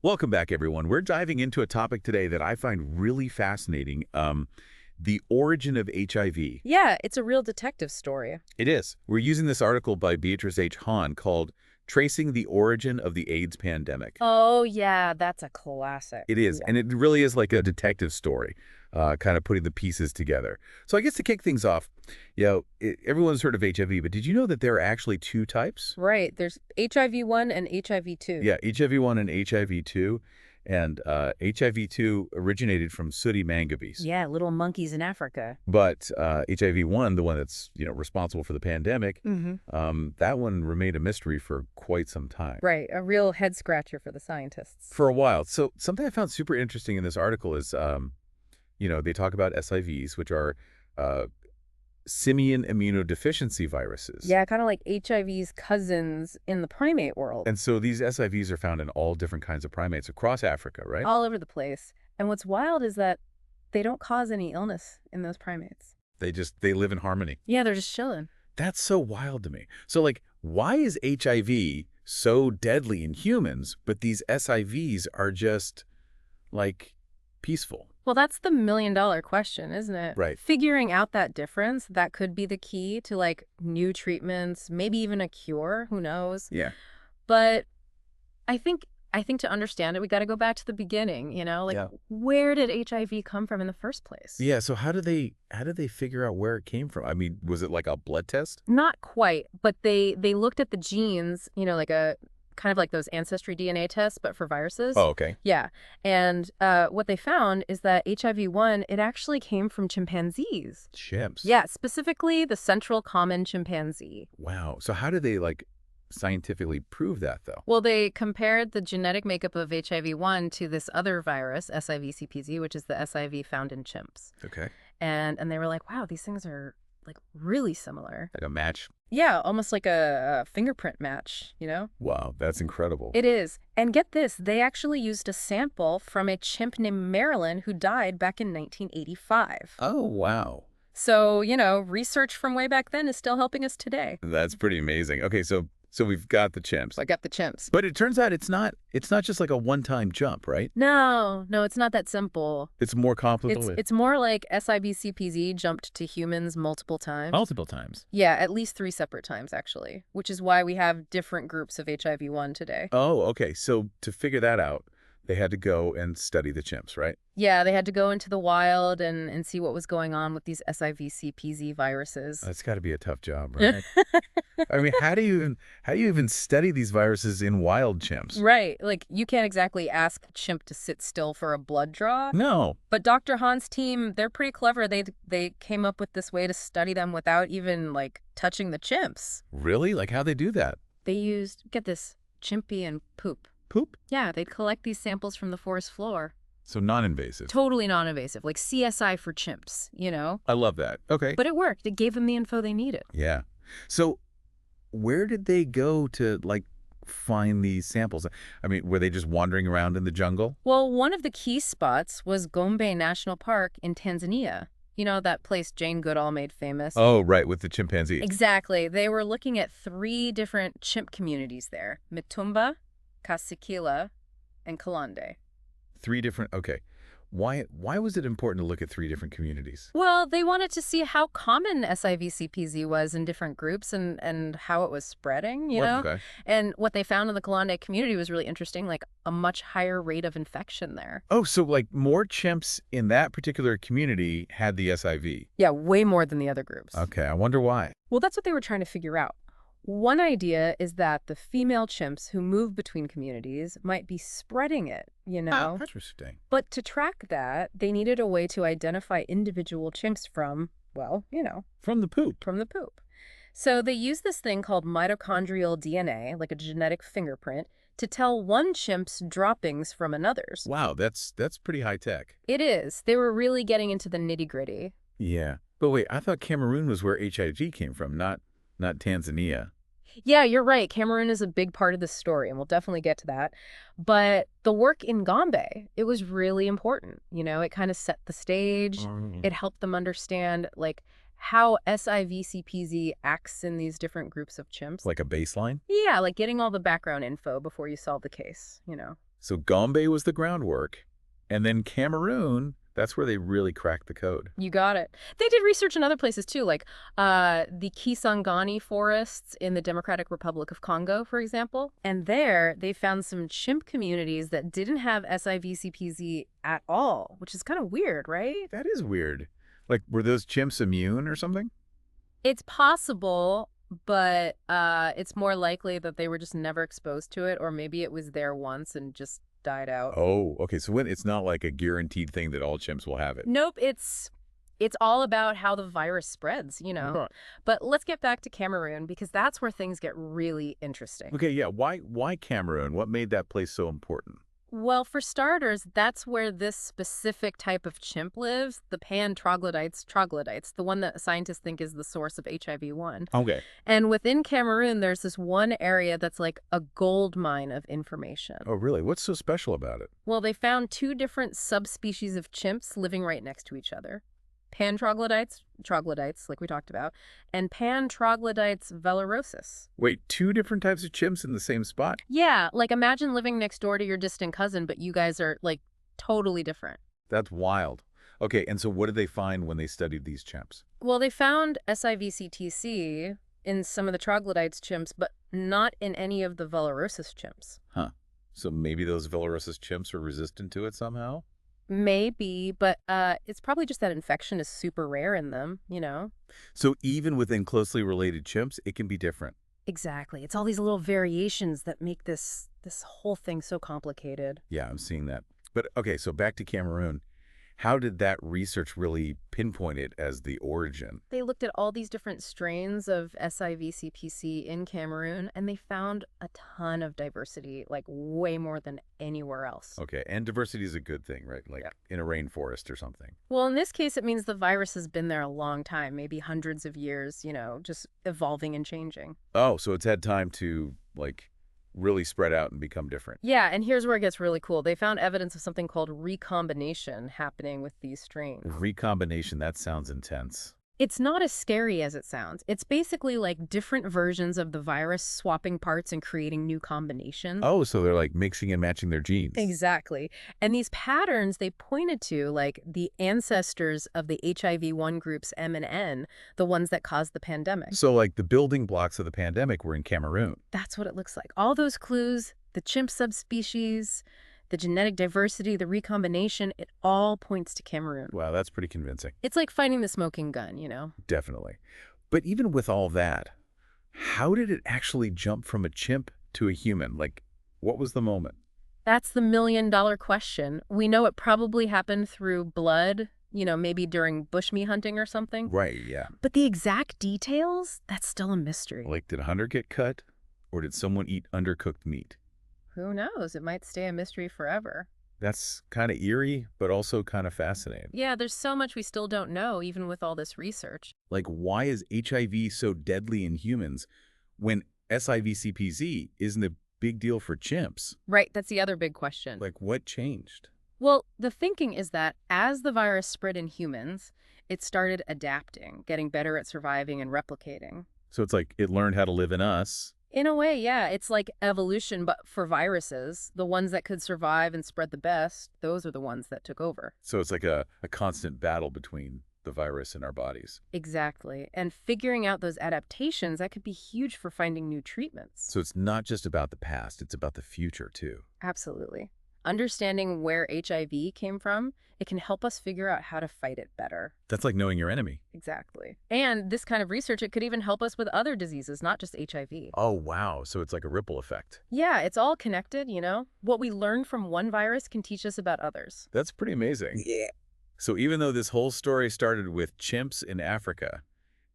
Welcome back, everyone. We're diving into a topic today that I find really fascinating, the origin of HIV. Yeah, it's a real detective story. It is. We're using this article by Beatrice H. Hahn called Tracing the Origin of the AIDS Pandemic. Oh, yeah, that's a classic. It is, Yeah. and it really is like a detective story, kind of putting the pieces together. So I guess to kick things off, everyone's heard of HIV, but did you know that there are actually two types? Right, there's HIV-1 and HIV-2. Yeah, HIV-1 and HIV-2. And HIV-2 originated from sooty mangabees. Yeah, little monkeys in Africa. But HIV-1, the one that's responsible for the pandemic, that one remained a mystery for quite some time. Right, a real head-scratcher for the scientists. For a while. So something I found super interesting in this article is, they talk about SIVs, which are Simian Immunodeficiency Viruses. Yeah, kind of like HIV's cousins in the primate world. And so these SIVs are found in all different kinds of primates across Africa, right? All over the place. And what's wild is that they don't cause any illness in those primates. They live in harmony. Yeah, they're just chilling. That's so wild to me. So, why is HIV so deadly in humans, but these SIVs are just, peaceful? Well, that's the million-dollar question, isn't it? Right. Figuring out that difference, that could be the key to, new treatments, maybe even a cure, who knows? Yeah. But I think to understand it, we got to go back to the beginning, where did HIV come from in the first place? Yeah, so how did they figure out where it came from? I mean, was it like a blood test? Not quite, but they looked at the genes, kind of like those ancestry DNA tests, but for viruses. Oh, okay. Yeah. And what they found is that HIV-1, it actually came from chimpanzees. Chimps? Yeah, specifically the central common chimpanzee. Wow. So how did they, scientifically prove that, though? Well, they compared the genetic makeup of HIV-1 to this other virus, SIVcpz, which is the SIV found in chimps. Okay. And they were like, wow, these things are, really similar. Like a match? Yeah, almost like a fingerprint match, Wow, that's incredible. It is. And get this, they actually used a sample from a chimp named Marilyn who died back in 1985. Oh, wow. So, research from way back then is still helping us today. That's pretty amazing. Okay, so we've got the chimps. I got the chimps. But it turns out it's not just like a one-time jump, right? No, it's not that simple. It's more complicated. It's more like SIVcpz jumped to humans multiple times. Multiple times? Yeah, at least 3 separate times, actually, which is why we have different groups of HIV-1 today. Oh, okay. So to figure that out, they had to go and study the chimps, right? Yeah, they had to go into the wild and see what was going on with these SIVcpz viruses. That's got to be a tough job, right? I mean, how do you even study these viruses in wild chimps? Right. You can't exactly ask a chimp to sit still for a blood draw. No. But Dr. Hahn's team, they're pretty clever. They came up with this way to study them without even, touching the chimps. Really? How'd they do that? They used, get this, chimpy and poop. Poop? Yeah, they'd collect these samples from the forest floor. So non-invasive. Totally non-invasive, like CSI for chimps, I love that. Okay. But it worked. It gave them the info they needed. Yeah. So where did they go to, find these samples? I mean, were they just wandering around in the jungle? Well, one of the key spots was Gombe National Park in Tanzania. That place Jane Goodall made famous? Oh, right, with the chimpanzees. Exactly. They were looking at 3 different chimp communities there. Mitumba, Kasikila, and Kalande. 3 different, okay. Why was it important to look at 3 different communities? Well, they wanted to see how common SIVcpz was in different groups and how it was spreading, Okay. And what they found in the Kalande community was really interesting, a much higher rate of infection there. Oh, so more chimps in that particular community had the SIV. Yeah, way more than the other groups. Okay, I wonder why. Well, that's what they were trying to figure out. One idea is that the female chimps who move between communities might be spreading it, Oh, interesting. But to track that, they needed a way to identify individual chimps from, From the poop. from the poop. So they used this thing called mitochondrial DNA, like a genetic fingerprint, to tell one chimp's droppings from another's. Wow, that's pretty high tech. It is. They were really getting into the nitty-gritty. Yeah. But wait, I thought Cameroon was where HIV came from, not Tanzania. Yeah, you're right. Cameroon is a big part of this story, and we'll definitely get to that. But the work in Gombe, it was really important. It kind of set the stage. It helped them understand, how SIVcpz acts in these different groups of chimps. Like a baseline? Yeah, getting all the background info before you solve the case, So Gombe was the groundwork, and then Cameroon, that's where they really cracked the code. You got it. They did research in other places too, like the Kisangani forests in the Democratic Republic of Congo, for example. And there, they found some chimp communities that didn't have SIVcpz at all, which is kind of weird, right? That is weird. Like, were those chimps immune or something? It's possible, but it's more likely that they were just never exposed to it, or maybe it was there once and just died out. Oh, okay. So it's not like a guaranteed thing that all chimps will have it. Nope, it's all about how the virus spreads, you know. But let's get back to Cameroon, because that's where things get really interesting. Okay, yeah. Why Cameroon? What made that place so important? Well, for starters, that's where this specific type of chimp lives, the troglodytes, the one that scientists think is the source of HIV-1. Okay. And within Cameroon, there's this one area that's like a gold mine of information. Oh, really? What's so special about it? Well, they found 2 different subspecies of chimps living right next to each other. Pan-troglodytes, like we talked about, and Pan-troglodytes velorosus. Wait, 2 different types of chimps in the same spot? Yeah, like imagine living next door to your distant cousin, but you guys are like totally different. That's wild. Okay, and so what did they find when they studied these chimps? Well, they found SIVctc in some of the troglodytes chimps, but not in any of the velorosus chimps. Huh. So maybe those velorosus chimps are resistant to it somehow? Maybe, but it's probably just that infection is super rare in them, you know? So even within closely related chimps, it can be different. Exactly. It's all these little variations that make this whole thing so complicated. Yeah, I'm seeing that. But okay, so back to Cameroon. How did that research really pinpoint it as the origin? They looked at all these different strains of SIVcpz in Cameroon, and they found a ton of diversity, like way more than anywhere else. Okay, and diversity is a good thing, right? Like in a rainforest or something. Well, in this case, it means the virus has been there a long time, maybe hundreds of years, you know, just evolving and changing. Oh, so it's had time to, like, really spread out and become different. Yeah, and here's where it gets really cool. They found evidence of something called recombination happening with these strains. Recombination, that sounds intense. It's not as scary as it sounds. It's basically like different versions of the virus swapping parts and creating new combinations. Oh, so they're like mixing and matching their genes. Exactly. And these patterns, they pointed to like the ancestors of the HIV-1 groups M and N, the ones that caused the pandemic. So like the building blocks of the pandemic were in Cameroon. That's what it looks like. All those clues, the chimp subspecies, the genetic diversity, the recombination, it all points to Cameroon. Wow, that's pretty convincing. It's like finding the smoking gun, you know? Definitely. But even with all that, how did it actually jump from a chimp to a human? Like, what was the moment? That's the million-dollar question. We know it probably happened through blood, you know, maybe during bushmeat hunting or something. Right, yeah. But the exact details, that's still a mystery. Like, did a hunter get cut? Or did someone eat undercooked meat? Who knows? It might stay a mystery forever. That's kind of eerie, but also kind of fascinating. Yeah, there's so much we still don't know, even with all this research. Like, why is HIV so deadly in humans when SIVcpz isn't a big deal for chimps? Right, that's the other big question. Like, what changed? Well, the thinking is that as the virus spread in humans, it started adapting, getting better at surviving and replicating. So it's like it learned how to live in us. In a way, yeah. It's like evolution, but for viruses. The ones that could survive and spread the best, those are the ones that took over. So it's like a constant battle between the virus and our bodies. Exactly. And figuring out those adaptations, that could be huge for finding new treatments. So it's not just about the past, it's about the future too. Absolutely. Understanding where HIV came from, it can help us figure out how to fight it better. That's like knowing your enemy. Exactly. And this kind of research, it could even help us with other diseases, not just HIV. Oh, wow. So it's like a ripple effect. Yeah, it's all connected, you know? What we learn from one virus can teach us about others. That's pretty amazing. Yeah. So even though this whole story started with chimps in Africa,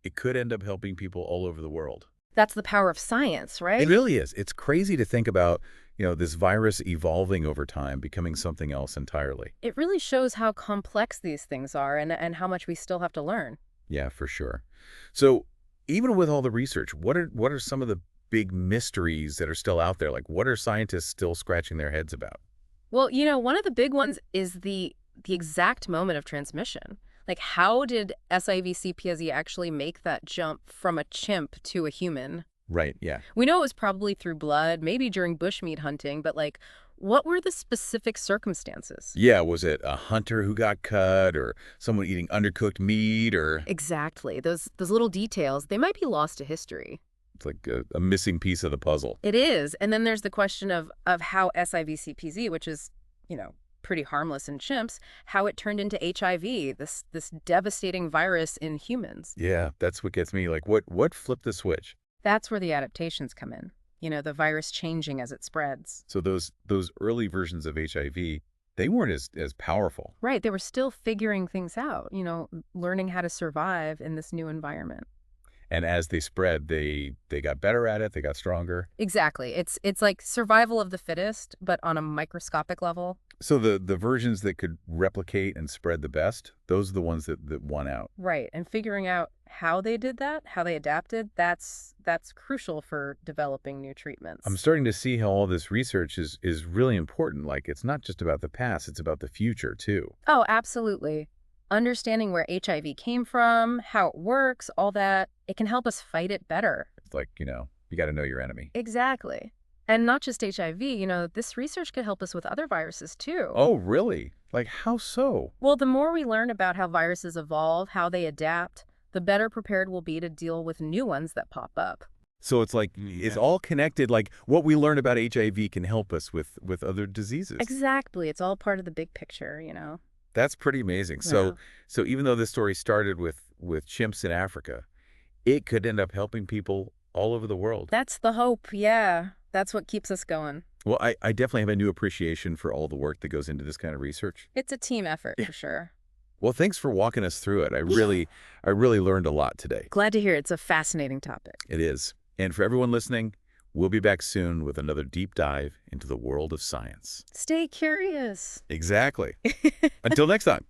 it could end up helping people all over the world. That's the power of science, right? It really is. It's crazy to think about, you know, this virus evolving over time, becoming something else entirely. It really shows how complex these things are and how much we still have to learn. Yeah, for sure. So even with all the research, what are some of the big mysteries that are still out there? Like, what are scientists still scratching their heads about? Well, you know, one of the big ones is the exact moment of transmission. Like, how did SIVcpz actually make that jump from a chimp to a human? Right, yeah. We know it was probably through blood, maybe during bushmeat hunting, but like, What were the specific circumstances? Yeah, was it a hunter who got cut or someone eating undercooked meat or Exactly. Those little details, they might be lost to history. it's like a missing piece of the puzzle? It is. And then there's the question of how SIVcpz, which is, pretty harmless in chimps, how it turned into HIV, this devastating virus in humans. Yeah, that's what gets me. Like, what flipped the switch? That's where the adaptations come in. The virus changing as it spreads. So those early versions of HIV, they weren't as powerful. Right. They were still figuring things out, learning how to survive in this new environment. And as they spread, they got better at it, they got stronger. Exactly. It's like survival of the fittest, but on a microscopic level. So the versions that could replicate and spread the best, those are the ones that won out. Right. And figuring out how they did that, how they adapted, that's crucial for developing new treatments. I'm starting to see how all this research is really important. Like, it's not just about the past, it's about the future, too. Oh, absolutely. Understanding where HIV came from, how it works, all that, it can help us fight it better. It's like, you got to know your enemy. Exactly. And not just HIV, this research could help us with other viruses too. Oh, really? Like, how so? Well, the more we learn about how viruses evolve, how they adapt, the better prepared we'll be to deal with new ones that pop up. So it's like, it's all connected. Like, what we learn about HIV can help us with other diseases. Exactly. It's all part of the big picture, That's pretty amazing. Yeah. So even though this story started with chimps in Africa, it could end up helping people all over the world. That's the hope, yeah. That's what keeps us going. Well, I definitely have a new appreciation for all the work that goes into this kind of research. It's a team effort, for sure. Well, thanks for walking us through it. I really learned a lot today. Glad to hear. It's a fascinating topic. It is. And for everyone listening, we'll be back soon with another deep dive into the world of science. Stay curious. Exactly. Until next time.